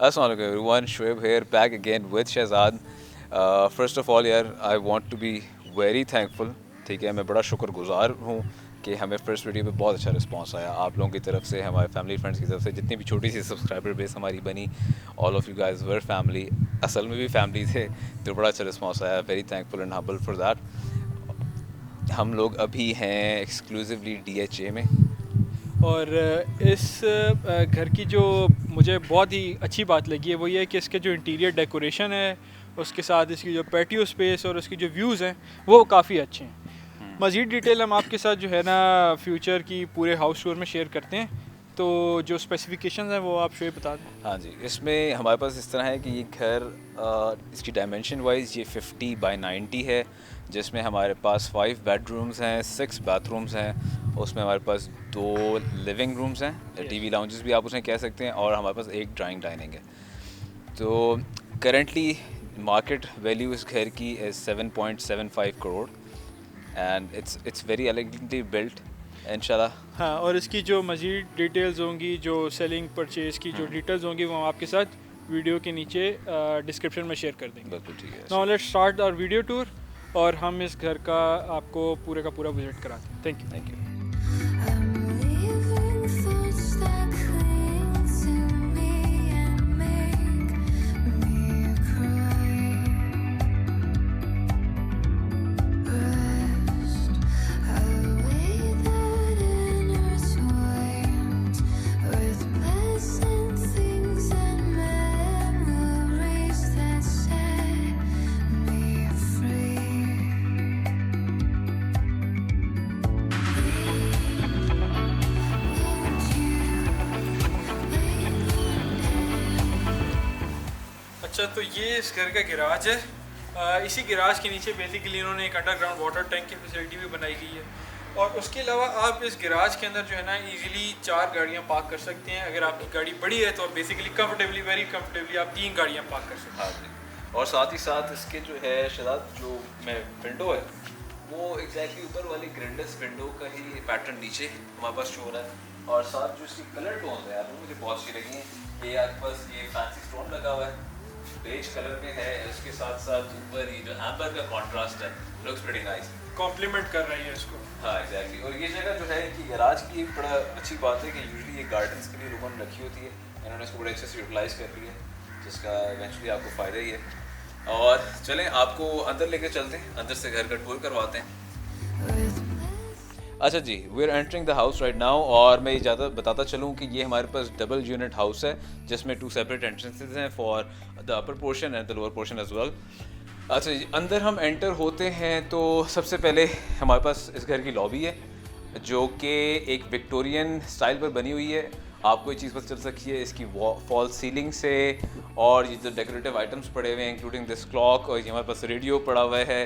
Assalamualaikum everyone, Shoaib here, back again with Shahzad. First of all यार, I want to be very thankful. ठीक है, मैं बड़ा शुक्रगुजार हूँ कि हमें फर्स्ट वीडियो पे बहुत अच्छा रिस्पांस आया आप लोगों की तरफ से, हमारे फैमिली फ्रेंड्स की तरफ से, जितनी भी छोटी सी सब्सक्राइबर बेस हमारी बनी, all of you guys were family, असल में भी फैमिली थे, तो बड़ा अच्छा रिस्पांस आया. Very thankful and humble for that. हम लोग अभी हैं एक्सक्लूसिवली DHA में. और इस घर की जो मुझे बहुत ही अच्छी बात लगी है वो ये है कि इसके जो इंटीरियर डेकोरेशन है, उसके साथ इसकी जो पैटियो स्पेस और उसकी जो व्यूज़ हैं वो काफ़ी अच्छे हैं. मज़ीद डिटेल हम आपके साथ जो है ना फ्यूचर की पूरे हाउस टूर में शेयर करते हैं. तो जो स्पेसिफिकेशंस हैं वो आप शोएब बता दें. हाँ जी, इसमें हमारे पास इस तरह है कि ये घर इसकी डायमेंशन वाइज ये 50 बाई 90 है, जिसमें हमारे पास 5 बेडरूम्स हैं, 6 बाथरूम्स हैं, उसमें हमारे पास 2 लिविंग रूम्स हैं, TV लाउंजेस भी आप उसे कह सकते हैं, और हमारे पास एक ड्राइंग डाइनिंग है. तो करेंटली मार्केट वैल्यू इस घर की is 7.75 crore and it's very elegantly built इंशाल्लाह. हाँ, और इसकी जो मज़ीद डिटेल्स होंगी, जो सेलिंग परचेज़ की जो डिटेल्स होंगी, वो हम आपके साथ वीडियो के नीचे डिस्क्रिप्शन में शेयर कर देंगे. बिल्कुल ठीक है. Now let's start our video tour और हम इस घर का आपको पूरे का पूरा विजिट कराते हैं. Thank you. Thank you. I'm leaving thoughts that cling to me and make me cry. Rest away that intertwines with pleasant things and memories that set me free. अच्छा, तो ये इस घर का गिराज है. इसी गिराज के नीचे बेसिकली इन्होंने एक अंडरग्राउंड वाटर टैंक की फैसिलिटी भी बनाई गई है. और उसके अलावा आप इस गिराज के अंदर जो है ना इजीली 4 गाड़ियाँ पार्क कर सकते हैं. अगर आपकी गाड़ी बड़ी है तो बेसिकली कंफर्टेबली, वेरी कंफर्टेबली आप 3 गाड़ियाँ पार्क कर सकते हैं. हाँ जी, और साथ ही साथ इसके जो है शहजाद जो मैं विंडो है वो एग्जैक्टली ऊपर वाली ग्रैंडेस्ट विंडो का ही पैटर्न नीचे हमारे पास शो हो रहा है. और साथ जो इसकी कलर टोन है वो मुझे बहुत अच्छी लगी है. ये आपके पास ये फैंसी स्टोन लगा हुआ है, बेज कलर में है, इसके साथ साथ ऊपर ये जो एम्बर का कॉन्ट्रास्ट है लुक्स प्रीटी नाइस. कॉम्प्लीमेंट कर रही है इसको. हाँ एग्जैक्टली. और ये जगह जो है कि गैराज की एक बड़ा अच्छी बात है कि यूजुअली ये गार्डन्स के लिए लोगों ने रखी होती है, इन्होंने इसको बड़े अच्छे से यूटिलाइज़ कर लिया है, जिसका इवेंचुअली आपको फ़ायदा ही है. और चलें आपको अंदर लेकर चलते हैं, अंदर से घर का टूर करवाते हैं. अच्छा जी, we are entering the house right now. और मैं ज़्यादा बताता चलूँ कि ये हमारे पास डबल यूनिट हाउस है, जिसमें 2 सेपरेट एंट्रेंसेस हैं for the upper portion and the lower portion as well. अच्छा जी, अंदर हम एंटर होते हैं तो सबसे पहले हमारे पास इस घर की लॉबी है, जो कि एक विक्टोरियन स्टाइल पर बनी हुई है. आपको ये चीज़ पता चल सकती है इसकी फॉल सीलिंग से, और ये जो डेकोरेटिव आइटम्स पड़े हुए हैं इंक्लूडिंग दिस क्लॉक, और ये हमारे पास रेडियो पड़ा हुआ है,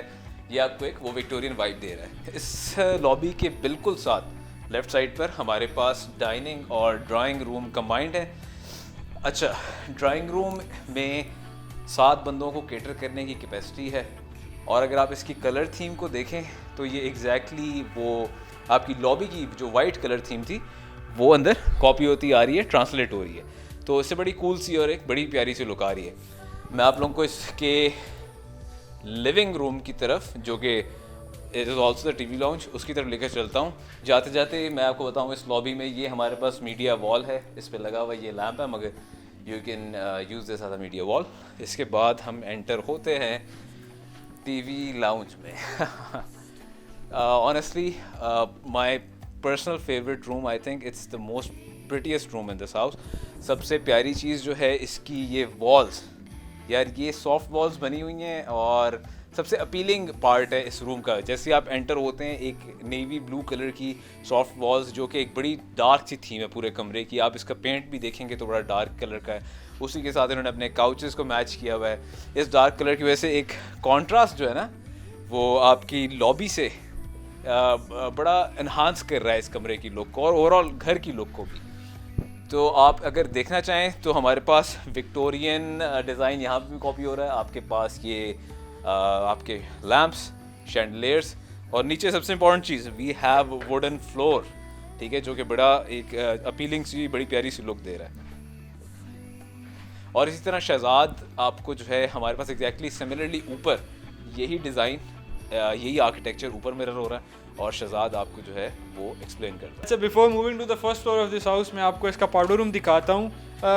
ये आपको एक वो विक्टोरियन वाइब दे रहा है. इस लॉबी के बिल्कुल साथ लेफ़्ट साइड पर हमारे पास डाइनिंग और ड्राइंग रूम कंबाइंड है. अच्छा, ड्राइंग रूम में 7 बंदों को केटर करने की कैपेसिटी है. और अगर आप इसकी कलर थीम को देखें तो ये एग्जैक्टली वो आपकी लॉबी की जो वाइट कलर थीम थी वो अंदर कॉपी होती आ रही है, ट्रांसलेट हो रही है. तो इससे बड़ी कूल सी और एक बड़ी प्यारी सी लुक आ रही है. मैं आप लोगों को इसके लिविंग रूम की तरफ, जो कि it is also the TV lounge, उसकी तरफ लेकर चलता हूँ. जाते जाते मैं आपको बताऊँ इस लॉबी में ये हमारे पास मीडिया वॉल है, इस पर लगा हुआ ये लैम्प है, मगर you can use this as a media wall. इसके बाद हम एंटर होते हैं TV लाउंज में. Honestly my personal favourite room, I think it's the most prettiest room in this house. सबसे प्यारी चीज़ जो है इसकी ये वॉल्स, यार ये सॉफ्ट वॉल्स बनी हुई हैं, और सबसे अपीलिंग पार्ट है इस रूम का, जैसे आप एंटर होते हैं एक नेवी ब्लू कलर की सॉफ्ट वॉल्स, जो कि एक बड़ी डार्क सी थीम है पूरे कमरे की. आप इसका पेंट भी देखेंगे तो बड़ा डार्क कलर का है. उसी के साथ इन्होंने अपने काउचेस को मैच किया हुआ है. इस डार्क कलर की वजह से एक कॉन्ट्रास्ट जो है ना वो आपकी लॉबी से बड़ा इन्हांस कर रहा है इस कमरे की लुक को और ओवरऑल घर की लुक को भी. तो आप अगर देखना चाहें तो हमारे पास विक्टोरियन डिज़ाइन यहाँ पे भी कॉपी हो रहा है. आपके पास ये आपके लैम्प्स, शैंडलियर्स, और नीचे सबसे इम्पॉर्टेंट चीज़ वी हैव वुडन फ्लोर, ठीक है, जो कि बड़ा एक अपीलिंग सी बड़ी प्यारी सी लुक दे रहा है. और इसी तरह शहजाद आपको जो है हमारे पास एग्जैक्टली सिमिलरली ऊपर यही डिज़ाइन, यही आर्किटेक्चर ऊपर मिरर हो रहा है और शहजाद आपको जो है वो एक्सप्लेन करता है। अच्छा, before moving to the first floor of this house मैं आपको इसका पाउडर रूम दिखाता हूँ।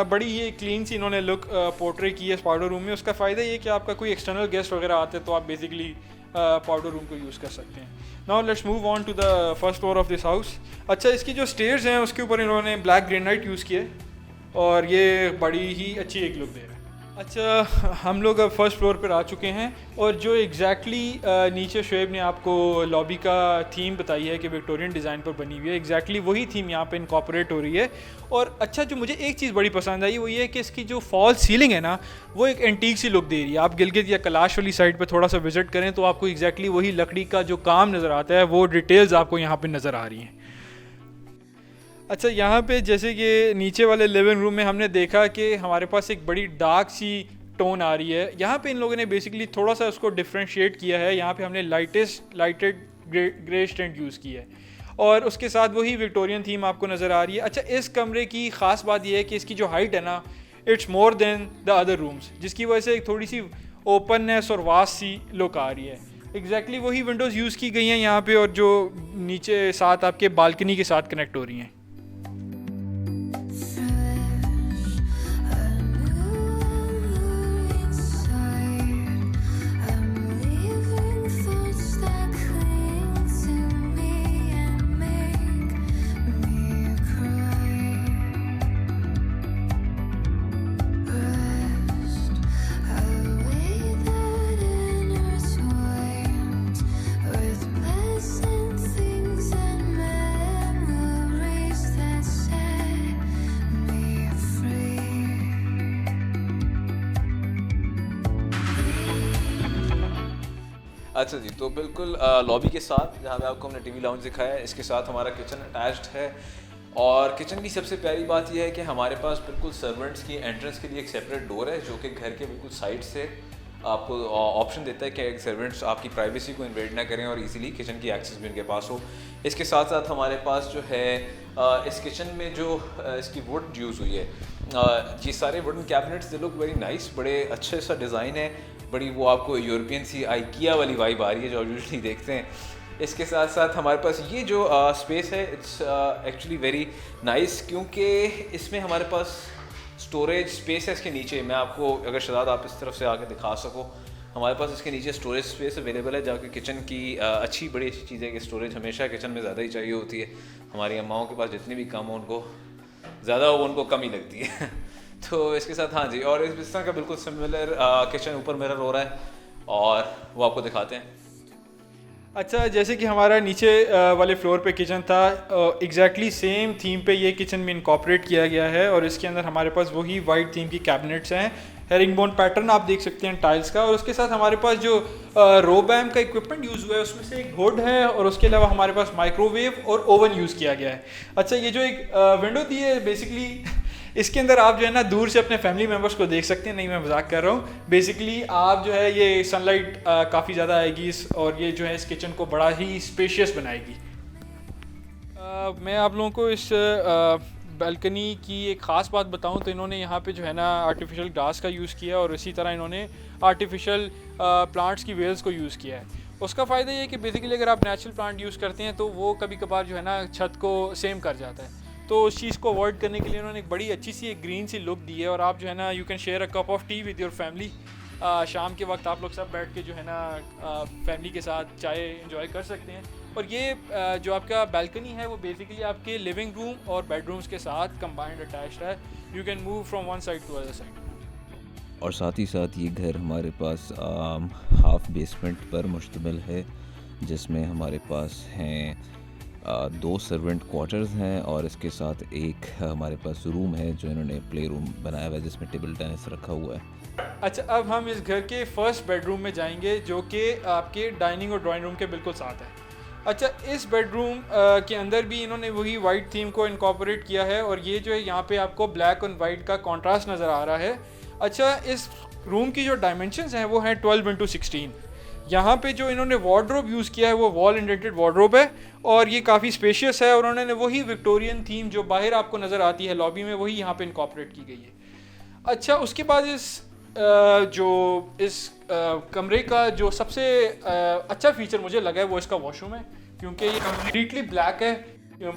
बड़ी ही क्लीन सी इन्होंने लुक पोर्ट्रे की है इस पाउडर रूम में। उसका फ़ायदा ये है कि आपका कोई एक्सटर्नल गेस्ट वगैरह आते हैं तो आप बेसिकली पाउडर रूम को यूज़ कर सकते हैं। Now let's move on to the first floor of this house. अच्छा, इसकी जो स्टेयर्स हैं उसके ऊपर इन्होंने ब्लैक ग्रेनाइट यूज़ किया है और ये बड़ी ही अच्छी एक लुक दे रहा है। अच्छा, हम लोग अब फर्स्ट फ्लोर पर आ चुके हैं और जो एग्जैक्टली नीचे शुएब ने आपको लॉबी का थीम बताई है कि विक्टोरियन डिज़ाइन पर बनी हुई है, एग्जैक्टली वही थीम यहाँ पे इनकॉर्पोरेट हो रही है। और अच्छा, जो मुझे एक चीज़ बड़ी पसंद आई वो ये है कि इसकी जो फॉल सीलिंग है ना वो एक एंटीक सी लुक दे रही है। आप गिलगित या कैलाश वाली साइड पर थोड़ा सा विजिट करें तो आपको एग्जैक्टली वही लकड़ी का जो काम नज़र आता है, वो डिटेल्स आपको यहाँ पर नज़र आ रही हैं। अच्छा, यहाँ पे जैसे कि नीचे वाले लिविंग रूम में हमने देखा कि हमारे पास एक बड़ी डार्क सी टोन आ रही है। यहाँ पे इन लोगों ने बेसिकली थोड़ा सा उसको डिफ्रेंशिएट किया है। यहाँ पे हमने लाइटेड ग्रे स्टेंट यूज़ की है और उसके साथ वही विक्टोरियन थीम आपको नज़र आ रही है। अच्छा, इस कमरे की ख़ास बात यह है कि इसकी जो हाइट है ना, it's more than the other rooms, जिसकी वजह से एक थोड़ी सी ओपननेस और वास्ट सी लुक आ रही है। एग्जैक्टली वही विंडोज़ यूज़ की गई हैं यहाँ पे और जो नीचे साथ आपके बालकनी के साथ कनेक्ट हो रही हैं। अच्छा जी, तो बिल्कुल लॉबी के साथ जहाँ पे आपको हमने टीवी लाउंज दिखाया है, इसके साथ हमारा किचन अटैच्ड है। और किचन की सबसे प्यारी बात यह है कि हमारे पास बिल्कुल सर्वेंट्स की एंट्रेंस के लिए एक सेपरेट डोर है जो कि घर के बिल्कुल साइड से आपको ऑप्शन देता है कि सर्वेंट्स आपकी प्राइवेसी को इन्वेड ना करें और इजीली किचन की एक्सेस भी उनके पास हो। इसके साथ साथ हमारे पास जो है इस किचन में जो इसकी वुड यूज़ हुई है, ये सारे wooden cabinets they look very nice, बड़े अच्छे सा डिज़ाइन है, बड़ी वो आपको यूरोपियन सी आइकिया वाली वाइब आ रही है जो यूजुअली देखते हैं। इसके साथ साथ हमारे पास ये जो स्पेस है इट्स एक्चुअली वेरी नाइस क्योंकि इसमें हमारे पास स्टोरेज स्पेस है। इसके नीचे मैं आपको, अगर शहजाद आप इस तरफ से आके दिखा सको, हमारे पास इसके नीचे स्टोरेज स्पेस अवेलेबल है जाके किचन की बड़ी अच्छी चीज़ है कि स्टोरेज हमेशा किचन में ज़्यादा ही चाहिए होती है। हमारी अम्माओं के पास जितनी भी कम हो उनको ज़्यादा हो उनको कम ही लगती है तो इसके साथ हाँ जी, और इस तरह का बिल्कुल सिमिलर किचन ऊपर मिरर हो रहा है और वो आपको दिखाते हैं। अच्छा, जैसे कि हमारा नीचे वाले फ्लोर पे किचन था, एग्जैक्टली सेम थीम पे ये किचन में इनकॉर्पोरेट किया गया है और इसके अंदर हमारे पास वही वाइट थीम की कैबिनेट्स हैं, हेरिंगबोन पैटर्न आप देख सकते हैं टाइल्स का। और उसके साथ हमारे पास जो रोबैम का इक्विपमेंट यूज़ हुआ है उसमें से एक हुड है और उसके अलावा हमारे पास माइक्रोवेव और ओवन यूज़ किया गया है। अच्छा, ये जो एक विंडो दी है बेसिकली इसके अंदर आप जो है ना दूर से अपने फैमिली मेम्बर्स को देख सकते हैं। नहीं, मैं मजाक कर रहा हूँ। बेसिकली आप जो है ये सनलाइट काफ़ी ज़्यादा आएगी और ये जो है इस किचन को बड़ा ही स्पेशियस बनाएगी। मैं आप लोगों को इस बालकनी की एक ख़ास बात बताऊं तो इन्होंने यहाँ पे जो है ना आर्टिफिशियल ग्रास का यूज़ किया और इसी तरह इन्होंने आर्टिफिशियल प्लांट्स की वेल्स को यूज़ किया है। उसका फ़ायदा ये है कि बेसिकली अगर आप नेचुरल प्लांट यूज़ करते हैं तो वो कभी कभार जो है ना छत को सेम कर जाता है, तो उस चीज़ को अवॉइड करने के लिए उन्होंने एक बड़ी अच्छी सी एक ग्रीन सी लुक दी है। और आप जो है ना you can share a cup of T with your family. शाम के वक्त आप लोग सब बैठ के जो है ना फैमिली के साथ चाय एंजॉय कर सकते हैं। और ये जो आपका बालकनी है वो बेसिकली आपके लिविंग रूम और बेडरूम्स के साथ कंबाइंड अटैच्ड है। You can move from one side to other side. और साथ ही साथ ये घर हमारे पास हाफ बेसमेंट पर मुश्तमिल है जिसमें हमारे पास हैं 2 सर्वेंट क्वार्टर्स हैं और इसके साथ एक हमारे पास रूम है जो इन्होंने प्ले रूम बनाया हुआ है जिसमें टेबल टेनिस रखा हुआ है। अच्छा, अब हम इस घर के फर्स्ट बेडरूम में जाएंगे जो कि आपके डाइनिंग और ड्राइंग रूम के बिल्कुल साथ है। अच्छा, इस बेडरूम के अंदर भी इन्होंने वही वाइट थीम को इनकॉर्पोरेट किया है और ये जो है यहाँ पे आपको ब्लैक और वाइट का कॉन्ट्रास्ट नज़र आ रहा है। अच्छा, इस रूम की जो डायमेंशंस हैं वो हैं 12x16। यहाँ पे जो इन्होंने वार्डरोब यूज़ किया है वो वॉल इंडेंटेड वार्डरोब है और ये काफ़ी स्पेशियस है और उन्होंने वही विक्टोरियन थीम जो बाहर आपको नज़र आती है लॉबी में वही यहाँ पे इनकॉर्पोरेट की गई है। अच्छा, उसके बाद जो इस कमरे का जो सबसे अच्छा फीचर मुझे लगा है वो इसका वॉशरूम है, क्योंकि ये कम्प्लीटली ब्लैक है।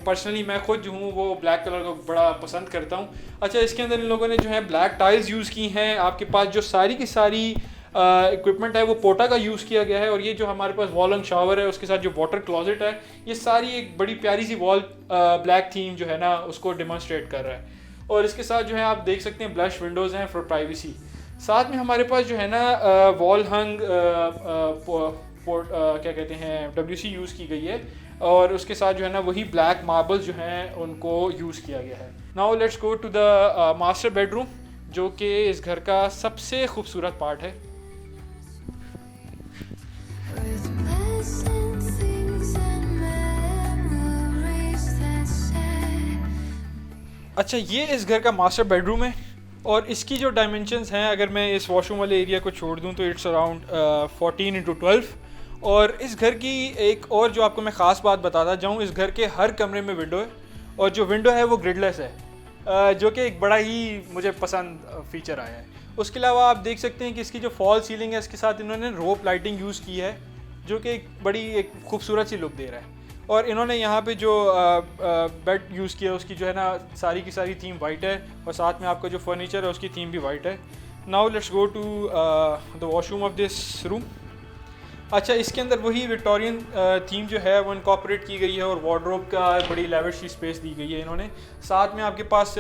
पर्सनली मैं खुद जो हूँ वो ब्लैक कलर को बड़ा पसंद करता हूँ। अच्छा, इसके अंदर इन लोगों ने जो है ब्लैक टाइल्स यूज़ की हैं। आपके पास जो सारी की सारी इक्विपमेंट है वो पोटा का यूज़ किया गया है, और ये जो हमारे पास वॉल एंड शावर है उसके साथ जो वाटर क्लोजेट है, ये सारी एक बड़ी प्यारी सी वॉल ब्लैक थीम जो है ना उसको डेमोन्स्ट्रेट कर रहा है। और इसके साथ जो है आप देख सकते हैं ब्लश विंडोज़ हैं फॉर प्राइवेसी। साथ में हमारे पास जो है ना वॉल हंग क्या कहते हैं WC यूज़ की गई है, और उसके साथ जो है ना वही ब्लैक मार्बल्स जो हैं उनको यूज़ किया गया है। Now let's go to the master bedroom, जो कि इस घर का सबसे खूबसूरत पार्ट है। With pleasant things and memories that say अच्छा, ये इस घर का मास्टर बेडरूम है, और इसकी जो डायमेंशंस हैं, अगर मैं इस वॉशरूम वाले एरिया को छोड़ दूं तो इट्स अराउंड 14x12। और इस घर की एक और जो आपको मैं ख़ास बात बताता जाऊं, इस घर के हर कमरे में विंडो है, और जो विंडो है वो ग्रिडलेस है, जो कि एक बड़ा ही मुझे पसंद फीचर आया है। उसके अलावा आप देख सकते हैं कि इसकी जो फॉल सीलिंग है इसके साथ इन्होंने रोप लाइटिंग यूज़ की है, जो कि एक बड़ी एक खूबसूरत सी लुक दे रहा है। और इन्होंने यहाँ पे जो बेड यूज़ किया उसकी जो है ना सारी की सारी थीम वाइट है, और साथ में आपका जो फर्नीचर है उसकी थीम भी वाइट है। Now let's go to the washroom of this room. अच्छा, इसके अंदर वही विक्टोरियन थीम जो है वो इनकॉर्पोरेट की गई है, और वार्डरोब का बड़ी लेविश सी स्पेस दी गई है इन्होंने। साथ में आपके पास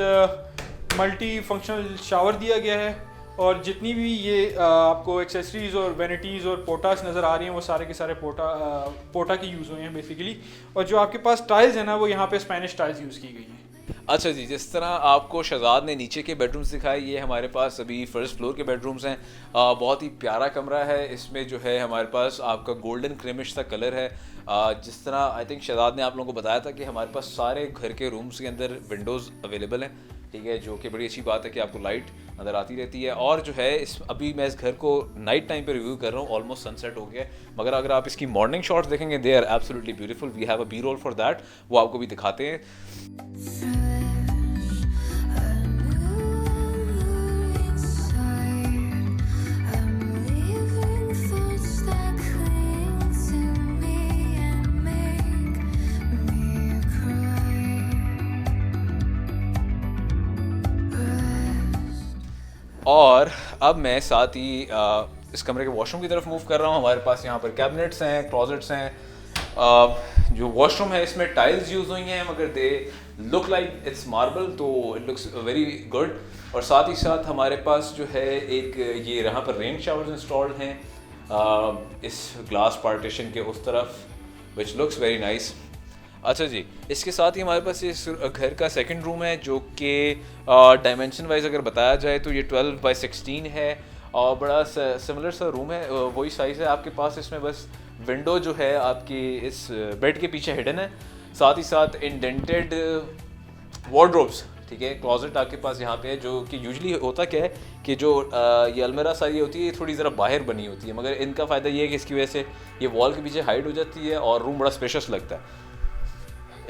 मल्टी फंक्शनल शावर दिया गया है, और जितनी भी ये आपको एक्सेसरीज़ और वैनिटीज़ और पोटास नज़र आ रही हैं वो सारे के सारे पोटा के यूज़ हुए हैं बेसिकली। और जो आपके पास टाइल्स है ना वो यहाँ पे स्पेनिश टाइल्स यूज़ की गई हैं। अच्छा जी, जिस तरह आपको शहजाद ने नीचे के बेडरूम्स दिखाए, ये हमारे पास अभी फर्स्ट फ्लोर के बेडरूम्स हैं। बहुत ही प्यारा कमरा है। इसमें जो है हमारे पास आपका गोल्डन क्रीमिश सा कलर है। जिस तरह आई थिंक शहजाद ने आप लोगों को बताया था कि हमारे पास सारे घर के रूम्स के अंदर विंडोज़ अवेलेबल हैं, ठीक है, जो कि बड़ी अच्छी बात है कि आपको लाइट अंदर आती रहती है। और जो है अभी मैं इस घर को नाइट टाइम पे रिव्यू कर रहा हूँ, ऑलमोस्ट सनसेट हो गया है, मगर अगर आप इसकी मॉर्निंग शॉट्स देखेंगे they are absolutely beautiful. We have a B roll for that, वो आपको भी दिखाते हैं। और अब मैं साथ ही इस कमरे के वॉशरूम की तरफ मूव कर रहा हूँ। हमारे पास यहाँ पर कैबिनेट्स हैं, क्लोजेट्स हैं। जो वॉशरूम है इसमें टाइल्स यूज़ हुई हैं, मगर they look like it's marble, तो इट लुक्स वेरी गुड। और साथ ही साथ हमारे पास जो है एक ये यहाँ पर रेन शावर्स इंस्टॉल्ड हैं इस ग्लास पार्टीशन के उस तरफ, विच लुक्स वेरी नाइस। अच्छा जी, इसके साथ ही हमारे पास इस घर का सेकंड रूम है, जो कि डायमेंशन वाइज अगर बताया जाए तो ये 12x16 है, और बड़ा सिमिलर सा रूम है, वही साइज़ है आपके पास। इसमें बस विंडो जो है आपकी इस बेड के पीछे हिडन है, साथ ही साथ इंडेंटेड वार्डरोब्स, ठीक है, क्लोजेट आपके पास यहाँ पे है, जो कि यूजुअली होता क्या है कि जो ये अलमीरा सारी होती है ये थोड़ी ज़रा बाहर बनी होती है, मगर इनका फ़ायदा ये है कि इसकी वजह से ये वॉल के पीछे हाइड हो जाती है और रूम बड़ा स्पेशियस लगता है।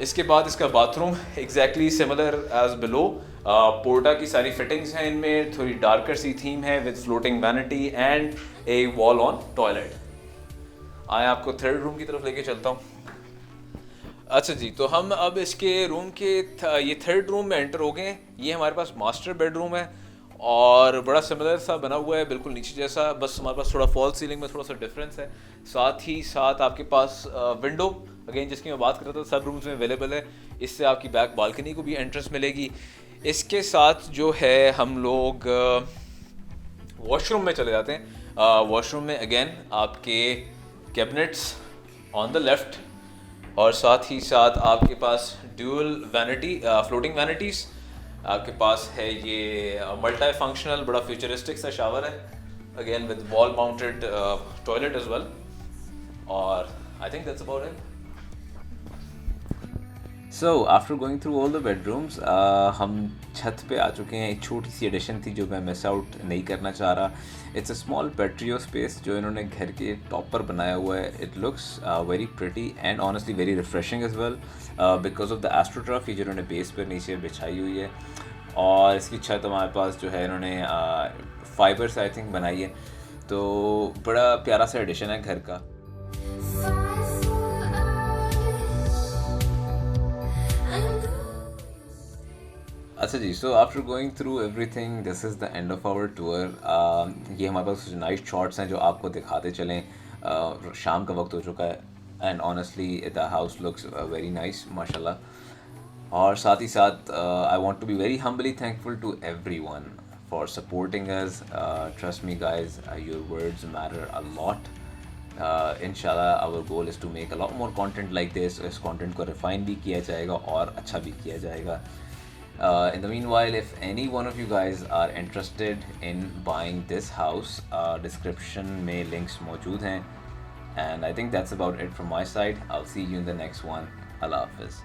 इसके बाद इसका bathroom exactly similar as below. पोर्टा की सारी फिटिंग्स हैं इनमें, थोड़ी डार्कर सी थीम है with floating vanity and a wall on toilet. आए आपको थर्ड रूम की तरफ लेके चलता हूँ। अच्छा जी, तो हम अब इसके रूम के ये थर्ड रूम में एंटर हो गए हैं। ये हमारे पास मास्टर बेडरूम है और बड़ा सिमिलर सा बना हुआ है, बिल्कुल नीचे जैसा, बस हमारे पास थोड़ा फॉल सीलिंग में थोड़ा सा डिफरेंस है। साथ ही साथ आपके पास विंडो, अगेन जिसकी मैं बात कर रहा था, सब रूम्स में अवेलेबल है। इससे आपकी बैक बालकनी को भी एंट्रेंस मिलेगी। इसके साथ जो है हम लोग वॉशरूम में चले जाते हैं। वॉशरूम में अगेन आपके कैबिनेट्स ऑन द लेफ्ट, और साथ ही साथ आपके पास ड्यूल वैनिटी फ्लोटिंग वैनिटीज़ आपके पास है। ये मल्टी फंक्शनल बड़ा फ्यूचरिस्टिक सा शावर है, again with wall mounted toilet as well, और I think that's about it. So after going through all the bedrooms, हम छत पे आ चुके हैं। एक छोटी सी एडिशन थी जो मैं मिस आउट नहीं करना चाह रहा। It's a small patio space जो इन्होंने घर के टॉप पर बनाया हुआ है। It looks very pretty and honestly very refreshing as well because of the astroturf जो इन्होंने बेस पर नीचे बिछाई हुई है। और इसकी छत हमारे पास जो है इन्होंने फाइबर से आई थिंक बनाई है, तो बड़ा प्यारा सा एडिशन है घर का। अच्छा जी, so after going through everything this is the end of our tour. ये हमारे पास कुछ नाइस शॉट्स हैं जो आपको दिखाते चलें। शाम का वक्त हो चुका है and honestly the house looks very nice माशाल्लाह। और साथ ही साथ I want to be very humbly thankful to everyone for supporting us. Trust me guys, your words matter a lot. इंशाल्लाह our goal is to make a lot more content like this. इस content को refine भी किया जाएगा और अच्छा भी किया जाएगा। In the meanwhile, if any one of you guys are interested in buying this house, description में links मौजूद हैं, and I think that's about it from my side. I'll see you in the next one. Allah Hafiz.